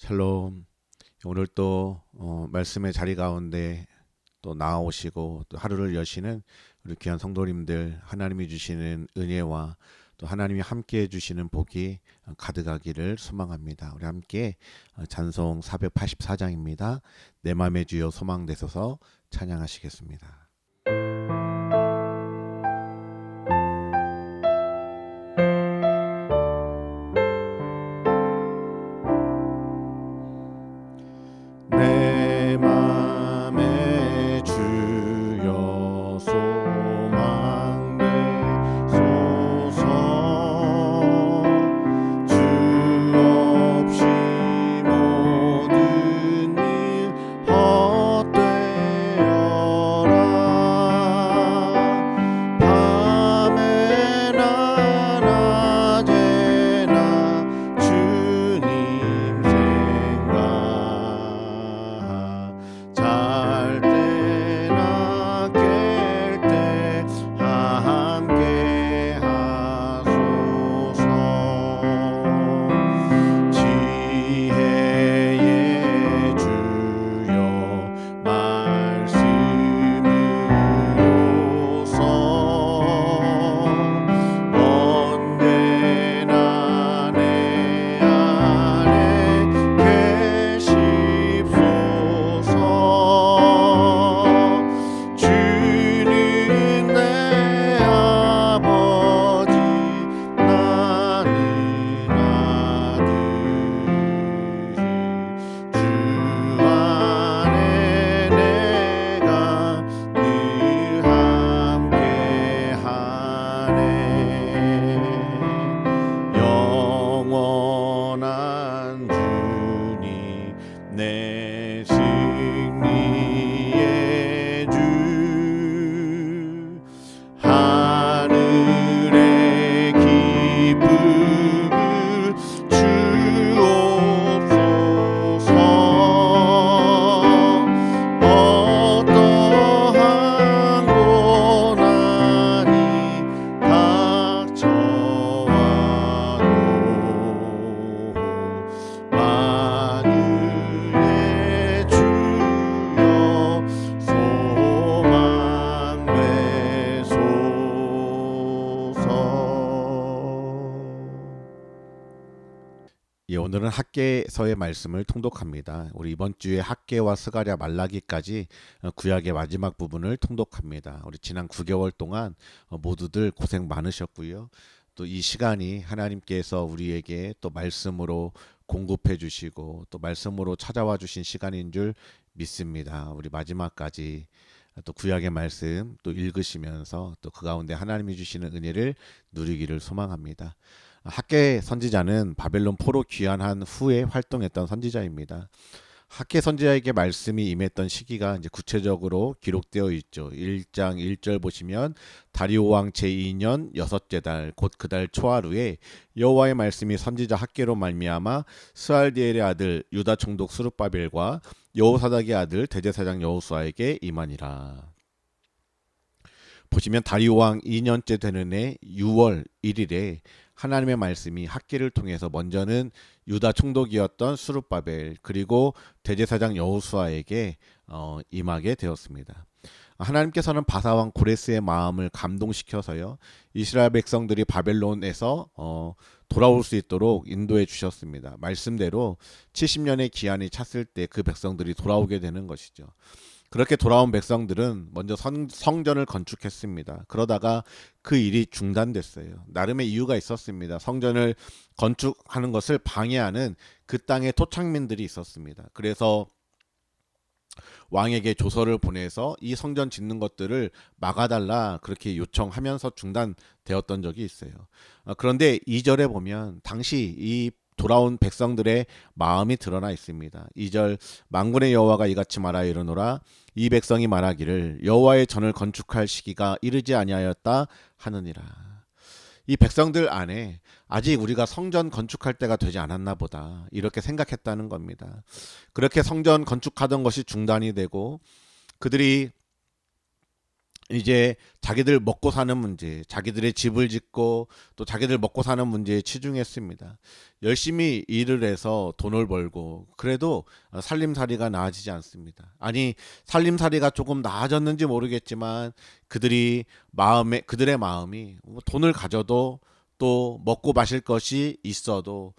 샬롬. 오늘 또 말씀의 자리 가운데 또 나아오시고 또 하루를 여시는 우리 귀한 성도님들, 하나님이 주시는 은혜와 또 하나님이 함께 해주시는 복이 가득하기를 소망합니다. 우리 함께 찬송 484장입니다. 내 맘의 주여 소망되소서 찬양하시겠습니다. 내 맘의 주여 소망되소서. 주 없이 모든 일 헛되어라. 밤에나 낮에나 주님 생각, 잘 때나 깰 때 함께 하소서. 지혜의 주여 말씀으로써 언제나 내 안에 계십소서. 주는 내 아버지, 나는 아들. 주 안에 내가 늘 함께하네. 영원한 주님, 내 승리의 주, 하늘의 기쁨을 주옵소서. 어떠한 고난이 닥쳐와도 만유의 주여 소망되소서. 예, 오늘은 학개서의 말씀을 통독합니다. 우리 이번 주에 학개와 스가랴 말라기까지 구약의 마지막 부분을 통독합니다. 우리 지난 9개월 동안 모두들 고생 많으셨고요. 또 이 시간이 하나님께서 우리에게 또 말씀으로 공급해 주시고 또 말씀으로 찾아와 주신 시간인 줄 믿습니다. 우리 마지막까지 또 구약의 말씀 또 읽으시면서 또 그 가운데 하나님이 주시는 은혜를 누리기를 소망합니다. 학개 선지자는 바벨론 포로 귀환한 후에 활동했던 선지자입니다. 학개 선지자에게 말씀이 임했던 시기가 이제 구체적으로 기록되어 있죠. 1장 1절 보시면 다리오 왕 제2년 여섯째 달 곧 그 달 초하루에 여호와의 말씀이 선지자 학개로 말미암아 스알디엘의 아들 유다 총독 스룹바벨과 여호사닥의 아들 대제사장 여호수아에게 임하니라. 보시면 다리오 왕 2년째 되는 해 6월 1일에 하나님의 말씀이 학개를 통해서 먼저는 유다 총독이었던 스룹바벨 그리고 대제사장 여호수아에게 임하게 되었습니다. 하나님께서는 바사왕 고레스의 마음을 감동시켜서요, 이스라엘 백성들이 바벨론에서 돌아올 수 있도록 인도해 주셨습니다. 말씀대로 70년의 기한이 찼을 때 그 백성들이 돌아오게 되는 것이죠. 그렇게 돌아온 백성들은 먼저 성전을 건축했습니다. 그러다가 그 일이 중단됐어요. 나름의 이유가 있었습니다. 성전을 건축하는 것을 방해하는 그 땅의 토착민들이 있었습니다. 그래서 왕에게 조서를 보내서 이 성전 짓는 것들을 막아달라 그렇게 요청하면서 중단되었던 적이 있어요. 그런데 2절에 보면 당시 이 돌아온 백성들의 마음이 드러나 있습니다. 2절 만군의 여호와가 이같이 말하여 이르노라. 이 백성이 말하기를 여호와의 전을 건축할 시기가 이르지 아니하였다 하느니라. 이 백성들 안에 아직 우리가 성전 건축할 때가 되지 않았나 보다 이렇게 생각했다는 겁니다. 그렇게 성전 건축하던 것이 중단이 되고 그들이 이제 자기들 먹고 사는 문제, 자기들의 집을 짓고 또 자기들 먹고 사는 문제에 치중했습니다. 열심히 일을 해서 돈을 벌고 그래도 살림살이가 나아지지 않습니다. 아니, 살림살이가 조금 나아졌는지 모르겠지만 그들의 마음이 돈을 가져도 또 먹고 마실 것이 있어도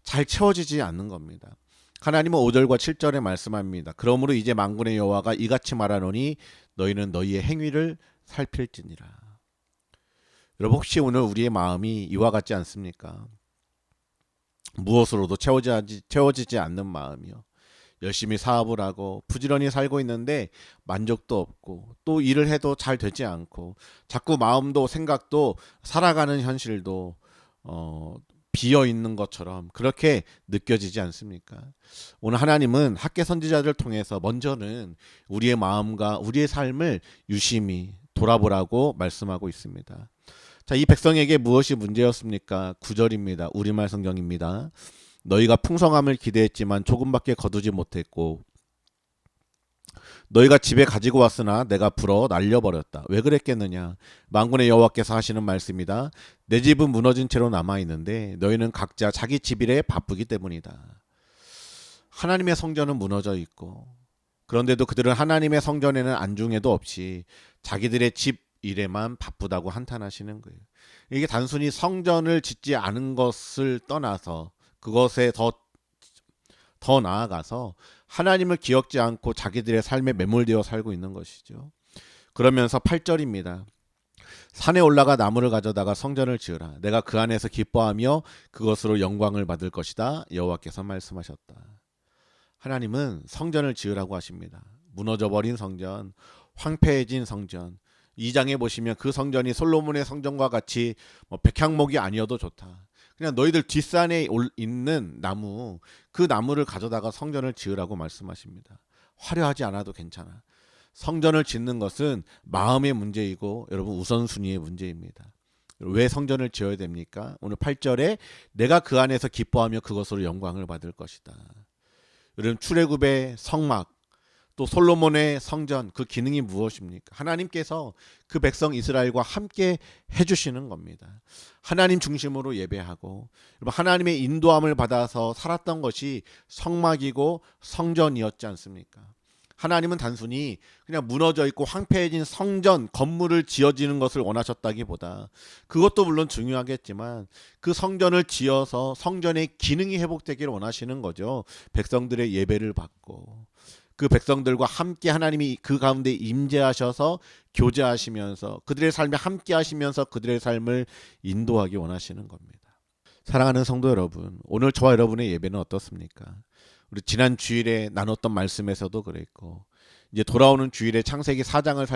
잘 채워지지 않는 겁니다. 하나님은 5절과 7절에 말씀합니다. 그러므로 이제 만군의 여호와가 이같이 말하노니 너희는 너희의 행위를 살필지니라. 여러분, 혹시 오늘 우리의 마음이 이와 같지 않습니까? 무엇으로도 채워지지 않는 마음이요. 열심히 사업을 하고 부지런히 살고 있는데 만족도 없고 또 일을 해도 잘 되지 않고 자꾸 마음도 생각도 살아가는 현실도 비어 있는 것처럼 그렇게 느껴지지 않습니까? 오늘 하나님은 학개 선지자들을 통해서 먼저는 우리의 마음과 우리의 삶을 유심히 돌아보라고 말씀하고 있습니다. 자, 이 백성에게 무엇이 문제였습니까? 9절입니다. 우리말 성경입니다. 너희가 풍성함을 기대했지만 조금밖에 거두지 못했고 너희가 집에 가지고 왔으나 내가 불어 날려버렸다. 왜 그랬겠느냐? 만군의 여호와께서 하시는 말씀이다. 내 집은 무너진 채로 남아있는데 너희는 각자 자기 집 일에 바쁘기 때문이다. 하나님의 성전은 무너져 있고 그런데도 그들은 하나님의 성전에는 안중에도 없이 자기들의 집 일에만 바쁘다고 한탄하시는 거예요. 이게 단순히 성전을 짓지 않은 것을 떠나서 그것에 더 나아가서 하나님을 기억지 않고 자기들의 삶에 매몰되어 살고 있는 것이죠. 그러면서 8절입니다. 산에 올라가 나무를 가져다가 성전을 지으라. 내가 그 안에서 기뻐하며 그것으로 영광을 받을 것이다. 여호와께서 말씀하셨다. 하나님은 성전을 지으라고 하십니다. 무너져버린 성전, 황폐해진 성전. 2장에 보시면 그 성전이 솔로몬의 성전과 같이 백향목이 아니어도 좋다. 그냥 너희들 뒷산에 있는 나무, 그 나무를 가져다가 성전을 지으라고 말씀하십니다. 화려하지 않아도 괜찮아. 성전을 짓는 것은 마음의 문제이고 여러분 우선순위의 문제입니다. 왜 성전을 지어야 됩니까? 오늘 8절에 내가 그 안에서 기뻐하며 그것으로 영광을 받을 것이다. 여러분 출애굽의 성막 또 솔로몬의 성전 그 기능이 무엇입니까? 하나님께서 그 백성 이스라엘과 함께 해주시는 겁니다. 하나님 중심으로 예배하고 하나님의 인도함을 받아서 살았던 것이 성막이고 성전이었지 않습니까? 하나님은 단순히 그냥 무너져 있고 황폐해진 성전 건물을 지어지는 것을 원하셨다기보다 그것도 물론 중요하겠지만 그 성전을 지어서 성전의 기능이 회복되기를 원하시는 거죠. 백성들의 예배를 받고 그 백성들과 함께 하나님이 그 가운데 임재하셔서 교제하시면서 그들의 삶에 함께 하시면서 그들의 삶을 인도하기 원하시는 겁니다. 사랑하는 성도 여러분, 오늘 저와 여러분의 예배는 어떻습니까? 우리 지난 주일에 나눴던 말씀에서도 그랬고 이제 돌아오는 주일에 창세기 4장을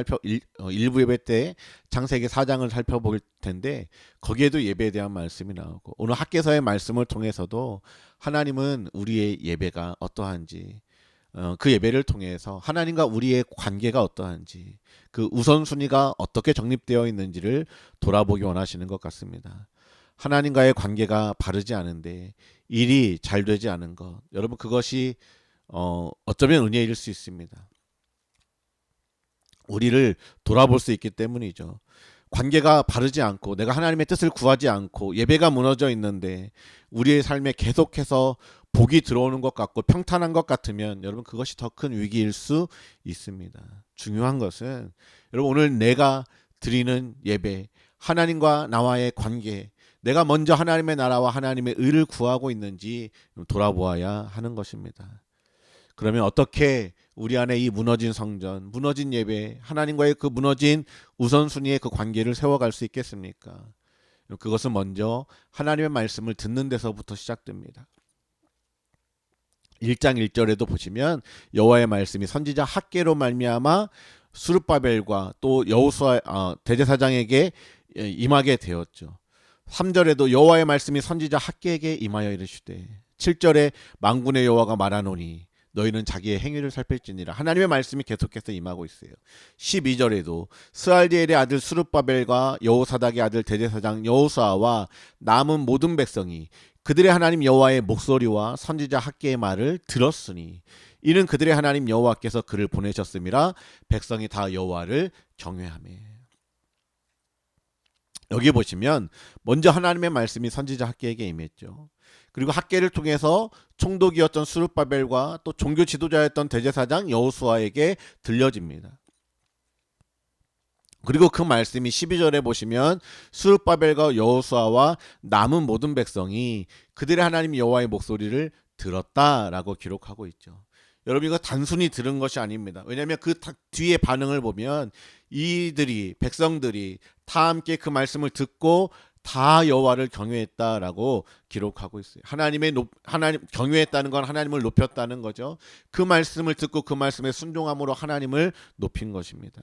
일부 예배 때 창세기 4장을 살펴볼 텐데 거기에도 예배에 대한 말씀이 나오고 오늘 학개서의 말씀을 통해서도 하나님은 우리의 예배가 어떠한지 그 예배를 통해서 하나님과 우리의 관계가 어떠한지 그 우선순위가 어떻게 정립되어 있는지를 돌아보기 원하시는 것 같습니다. 하나님과의 관계가 바르지 않은데 일이 잘 되지 않은 것 여러분 그것이 어쩌면 은혜일 수 있습니다. 우리를 돌아볼 수 있기 때문이죠. 관계가 바르지 않고 내가 하나님의 뜻을 구하지 않고 예배가 무너져 있는데 우리의 삶에 계속해서 복이 들어오는 것 같고 평탄한 것 같으면 여러분 그것이 더 큰 위기일 수 있습니다. 중요한 것은 여러분 오늘 내가 드리는 예배 하나님과 나와의 관계 내가 먼저 하나님의 나라와 하나님의 의를 구하고 있는지 돌아보아야 하는 것입니다. 그러면 어떻게 우리 안에 이 무너진 성전, 무너진 예배, 하나님과의 그 무너진 우선순위의 그 관계를 세워갈 수 있겠습니까? 그것은 먼저 하나님의 말씀을 듣는 데서부터 시작됩니다. 1장 1절에도 보시면 여호와의 말씀이 선지자 학개로 말미암아 스룹바벨과 또 여호수아 대제사장에게 임하게 되었죠. 3절에도 여호와의 말씀이 선지자 학개에게 임하여 이르시되 7절에 만군의 여호와가 말하노니 너희는 자기의 행위를 살필지니라. 하나님의 말씀이 계속해서 임하고 있어요. 12절에도 스알디엘의 아들 스룹바벨과 여호사닥의 아들 대제사장 여호수아와 남은 모든 백성이 그들의 하나님 여호와의 목소리와 선지자 학개의 말을 들었으니 이는 그들의 하나님 여호와께서 그를 보내셨음이라. 백성이 다 여호와를 경외하며. 여기 보시면 먼저 하나님의 말씀이 선지자 학개에게 임했죠. 그리고 학개를 통해서 총독이었던 스룹바벨과 또 종교 지도자였던 대제사장 여호수아에게 들려집니다. 그리고 그 말씀이 12절에 보시면 스룹바벨과 여호수아와 남은 모든 백성이 그들의 하나님 여호와의 목소리를 들었다라고 기록하고 있죠. 여러분, 이거 단순히 들은 것이 아닙니다. 왜냐하면 그 뒤에 반응을 보면 이들이, 백성들이 다 함께 그 말씀을 듣고 다 여호와를 경외했다라고 기록하고 있어요. 하나님 경외했다는 건 하나님을 높였다는 거죠. 그 말씀을 듣고 그 말씀에 순종함으로 하나님을 높인 것입니다.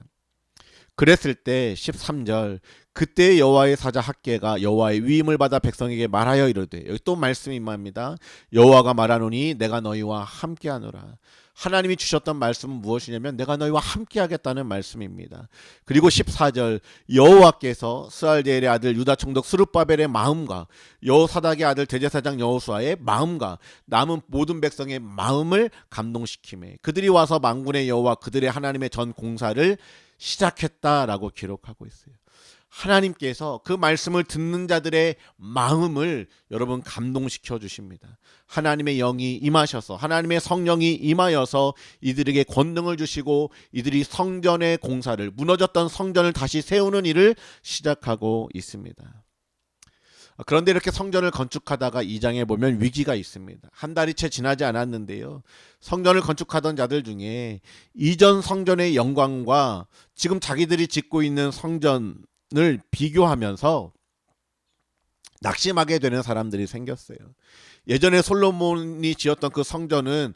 그랬을 때 13절, 그때 여호와의 사자 학개가 여호와의 위임을 받아 백성에게 말하여 이르되, 여기 또 말씀이 임합니다. 여호와가 말하노니 내가 너희와 함께하노라. 하나님이 주셨던 말씀은 무엇이냐면 내가 너희와 함께하겠다는 말씀입니다. 그리고 14절, 여호와께서 스알디엘의 아들 유다 총독 스룹바벨의 마음과 여호사닥의 아들 대제사장 여호수아의 마음과 남은 모든 백성의 마음을 감동시키매 그들이 와서 만군의 여호와 그들의 하나님의 전 공사를 시작했다라고 기록하고 있어요. 하나님께서 그 말씀을 듣는 자들의 마음을 여러분 감동시켜 주십니다. 하나님의 영이 임하셔서, 하나님의 성령이 임하여서 이들에게 권능을 주시고 이들이 성전의 공사를, 무너졌던 성전을 다시 세우는 일을 시작하고 있습니다. 그런데 이렇게 성전을 건축하다가 2장에 보면 위기가 있습니다. 한 달이 채 지나지 않았는데요, 성전을 건축하던 자들 중에 이전 성전의 영광과 지금 자기들이 짓고 있는 성전을 비교하면서 낙심하게 되는 사람들이 생겼어요. 예전에 솔로몬이 지었던 그 성전은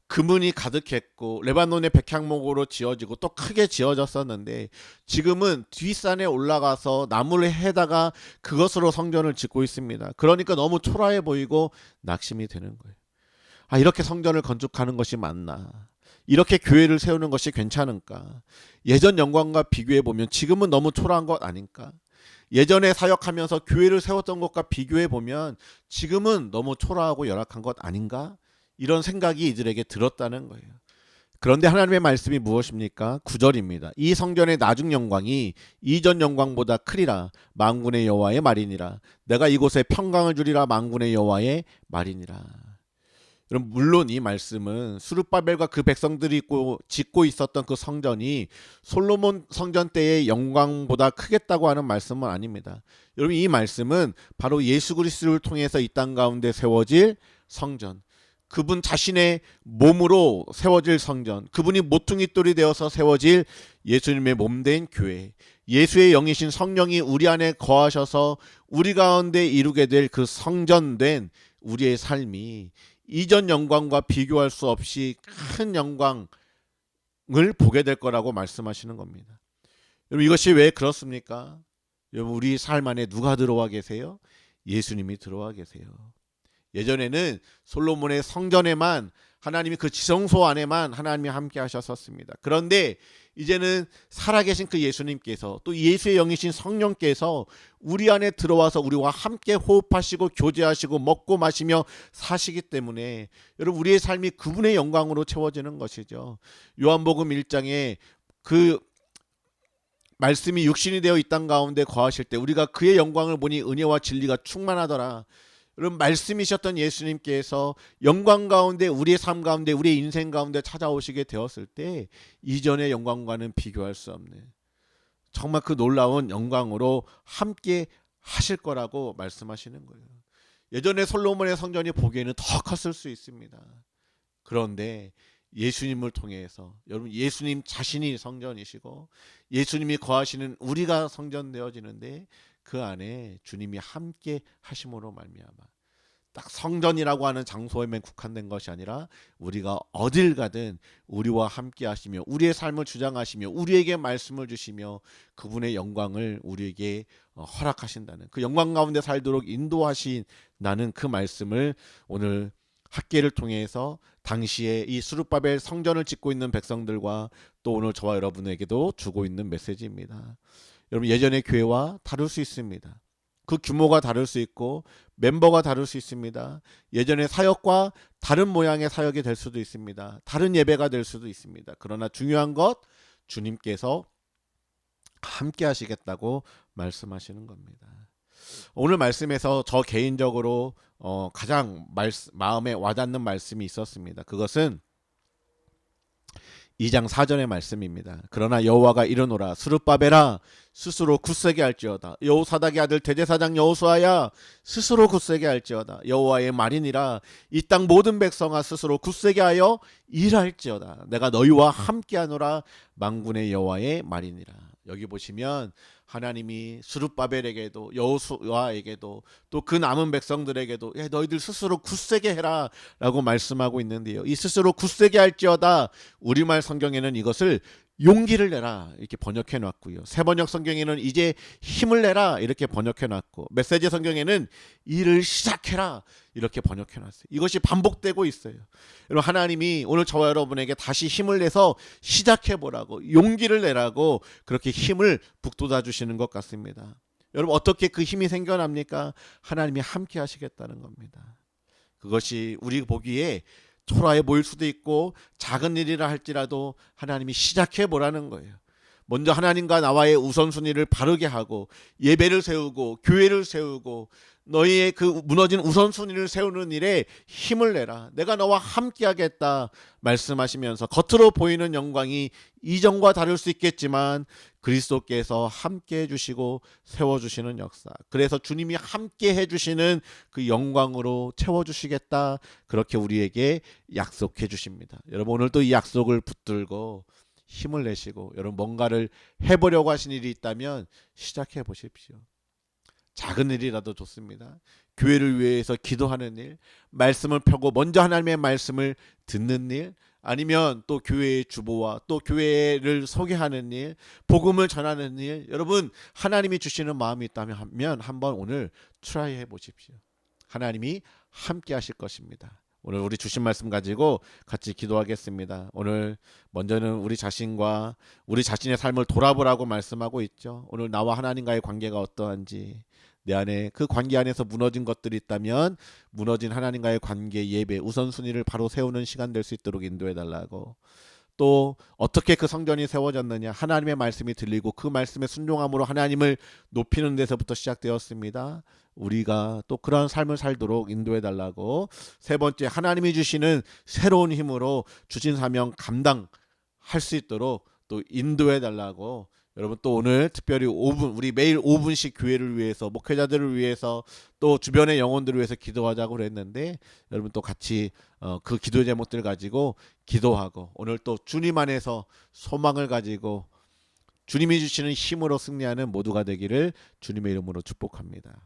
금은이 가득했고 레바논의 백향목으로 지어지고 또 크게 지어졌었는데, 지금은 뒷산에 올라가서 나무를 해다가 그것으로 성전을 짓고 있습니다. 그러니까 너무 초라해 보이고 낙심이 되는 거예요. 이렇게 성전을 건축하는 것이 맞나? 이렇게 교회를 세우는 것이 괜찮은가? 예전 영광과 비교해 보면 지금은 너무 초라한 것 아닌가? 예전에 사역하면서 교회를 세웠던 것과 비교해 보면 지금은 너무 초라하고 열악한 것 아닌가? 이런 생각이 이들에게 들었다는 거예요. 그런데 하나님의 말씀이 무엇입니까? 9절입니다. 이 성전의 나중 영광이 이전 영광보다 크리라. 만군의 여호와의 말이니라. 내가 이곳에 평강을 주리라. 만군의 여호와의 말이니라. 여러분, 물론 이 말씀은 스룹바벨과 그 백성들이 짓고 있었던 그 성전이 솔로몬 성전 때의 영광보다 크겠다고 하는 말씀은 아닙니다. 여러분, 이 말씀은 바로 예수 그리스도를 통해서 이 땅 가운데 세워질 성전, 그분 자신의 몸으로 세워질 성전, 그분이 모퉁이 돌이 되어서 세워질 예수님의 몸된 교회, 예수의 영이신 성령이 우리 안에 거하셔서 우리 가운데 이루게 될 그 성전된 우리의 삶이 이전 영광과 비교할 수 없이 큰 영광을 보게 될 거라고 말씀하시는 겁니다. 여러분, 이것이 왜 그렇습니까? 여러분, 우리 삶 안에 누가 들어와 계세요? 예수님이 들어와 계세요. 예전에는 솔로몬의 성전에만, 하나님이 그 지성소 안에만 하나님이 함께 하셨었습니다. 그런데 이제는 살아계신 그 예수님께서, 또 예수의 영이신 성령께서 우리 안에 들어와서 우리와 함께 호흡하시고 교제하시고 먹고 마시며 사시기 때문에 여러분, 우리의 삶이 그분의 영광으로 채워지는 것이죠. 요한복음 1장에 그 말씀이 육신이 되어 이 땅 가운데 거하실 때 우리가 그의 영광을 보니 은혜와 진리가 충만하더라. 여러분, 말씀이셨던 예수님께서 영광 가운데, 우리의 삶 가운데, 우리의 인생 가운데 찾아오시게 되었을 때 이전의 영광과는 비교할 수 없는 정말 그 놀라운 영광으로 함께 하실 거라고 말씀하시는 거예요. 예전에 솔로몬의 성전이 보기에는 더 컸을 수 있습니다. 그런데 예수님을 통해서, 여러분, 예수님 자신이 성전이시고 예수님이 거하시는 우리가 성전 되어지는데 그 안에 주님이 함께 하심으로 말미암아 딱 성전이라고 하는 장소에만 국한된 것이 아니라 우리가 어딜 가든 우리와 함께 하시며 우리의 삶을 주장하시며 우리에게 말씀을 주시며 그분의 영광을 우리에게 허락하신다는, 그 영광 가운데 살도록 인도하신다는 그 말씀을 오늘 학개를 통해서 당시에 이 스룹바벨 성전을 짓고 있는 백성들과 또 오늘 저와 여러분에게도 주고 있는 메시지입니다. 여러분, 예전의 교회와 다를 수 있습니다. 그 규모가 다를 수 있고 멤버가 다를 수 있습니다. 예전의 사역과 다른 모양의 사역이 될 수도 있습니다. 다른 예배가 될 수도 있습니다. 그러나 중요한 것 주님께서 함께 하시겠다고 말씀하시는 겁니다. 오늘 말씀에서 저 개인적으로 가장 마음에 와닿는 말씀이 있었습니다. 그것은 2장 4절의 말씀입니다. 그러나 여호와가 이르노라 스룹바벨아 스스로 굳세게 할지어다. 여호사닥의 아들 대제사장 여호수아야 스스로 굳세게 할지어다. 여호와의 말이니라. 이 땅 모든 백성아 스스로 굳세게 하여 일할지어다. 내가 너희와 함께하노라. 만군의 여호와의 말이니라. 여기 보시면 하나님이 스룹바벨에게도 여호수아에게도 또 그 남은 백성들에게도 너희들 스스로 굳세게 해라 라고 말씀하고 있는데요. 이 스스로 굳세게 할지어다, 우리말 성경에는 이것을 용기를 내라 이렇게 번역해 놨고요. 새번역 성경에는 이제 힘을 내라 이렇게 번역해 놨고, 메시지 성경에는 일을 시작해라 이렇게 번역해 놨어요. 이것이 반복되고 있어요. 여러분, 하나님이 오늘 저와 여러분에게 다시 힘을 내서 시작해 보라고, 용기를 내라고 그렇게 힘을 북돋아 주시는 것 같습니다. 여러분, 어떻게 그 힘이 생겨납니까? 하나님이 함께 하시겠다는 겁니다. 그것이 우리 보기에 초라해 보일 수도 있고 작은 일이라 할지라도 하나님이 시작해 보라는 거예요. 먼저 하나님과 나와의 우선순위를 바르게 하고 예배를 세우고 교회를 세우고 너희의 그 무너진 우선순위를 세우는 일에 힘을 내라. 내가 너와 함께 하겠다 말씀하시면서 겉으로 보이는 영광이 이전과 다를 수 있겠지만 그리스도께서 함께 해주시고 세워주시는 역사, 그래서 주님이 함께 해주시는 그 영광으로 채워주시겠다, 그렇게 우리에게 약속해 주십니다. 여러분, 오늘 또 이 약속을 붙들고 힘을 내시고 여러분 뭔가를 해보려고 하신 일이 있다면 시작해 보십시오. 작은 일이라도 좋습니다. 교회를 위해서 기도하는 일, 말씀을 펴고 먼저 하나님의 말씀을 듣는 일, 아니면 또 교회의 주보와 또 교회를 소개하는 일, 복음을 전하는 일, 여러분 하나님이 주시는 마음이 있다면 한번 오늘 트라이 해보십시오. 하나님이 함께 하실 것입니다. 오늘 우리 주신 말씀 가지고 같이 기도하겠습니다. 오늘 먼저는 우리 자신과 우리 자신의 삶을 돌아보라고 말씀하고 있죠. 오늘 나와 하나님과의 관계가 어떠한지, 내 안에 그 관계 안에서 무너진 것들이 있다면 무너진 하나님과의 관계, 예배, 우선순위를 바로 세우는 시간 될 수 있도록 인도해달라고, 또 어떻게 그 성전이 세워졌느냐, 하나님의 말씀이 들리고 그 말씀에 순종함으로 하나님을 높이는 데서부터 시작되었습니다. 우리가 또 그런 삶을 살도록 인도해달라고, 세 번째 하나님이 주시는 새로운 힘으로 주신 사명 감당할 수 있도록 또 인도해달라고, 여러분 또 오늘 특별히 5분, 우리 매일 5분씩 교회를 위해서, 목회자들을 위해서, 또 주변의 영혼들을 위해서 기도하자고 그랬는데, 여러분 또 같이 그 기도 제목들 가지고 기도하고, 오늘 또 주님 안에서 소망을 가지고 주님이 주시는 힘으로 승리하는 모두가 되기를 주님의 이름으로 축복합니다.